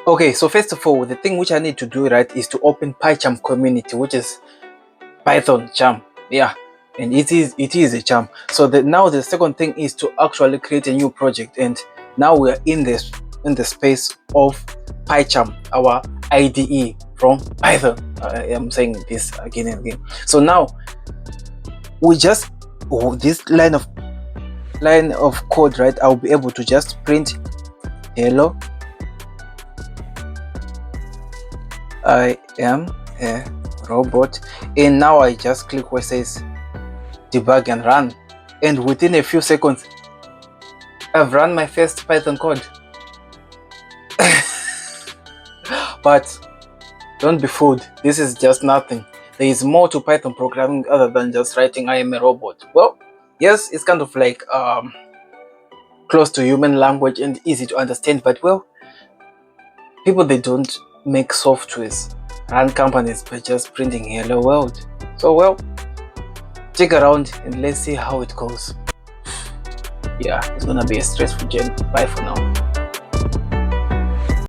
Okay, so first of all, the thing which I need to do, right, is to open PyCharm community, which is Python charm. Yeah, and it is a charm. So now the second thing is to actually create a new project, and now we are in the space of PyCharm, our IDE from Python. I am saying this again and again. So now we just this line of code, right? I'll be able to just print hello, I am a robot, and now I just click where it says debug and run, and within a few seconds I've run my first Python code. But don't be fooled, this is just nothing. There is more to Python programming other than just writing I am a robot. Well, yes, it's kind of like close to human language and easy to understand, but well, people, they don't make softwares, run companies by just printing hello world. So well, check around and let's see how it goes. Yeah, it's gonna be a stressful journey. Bye for now.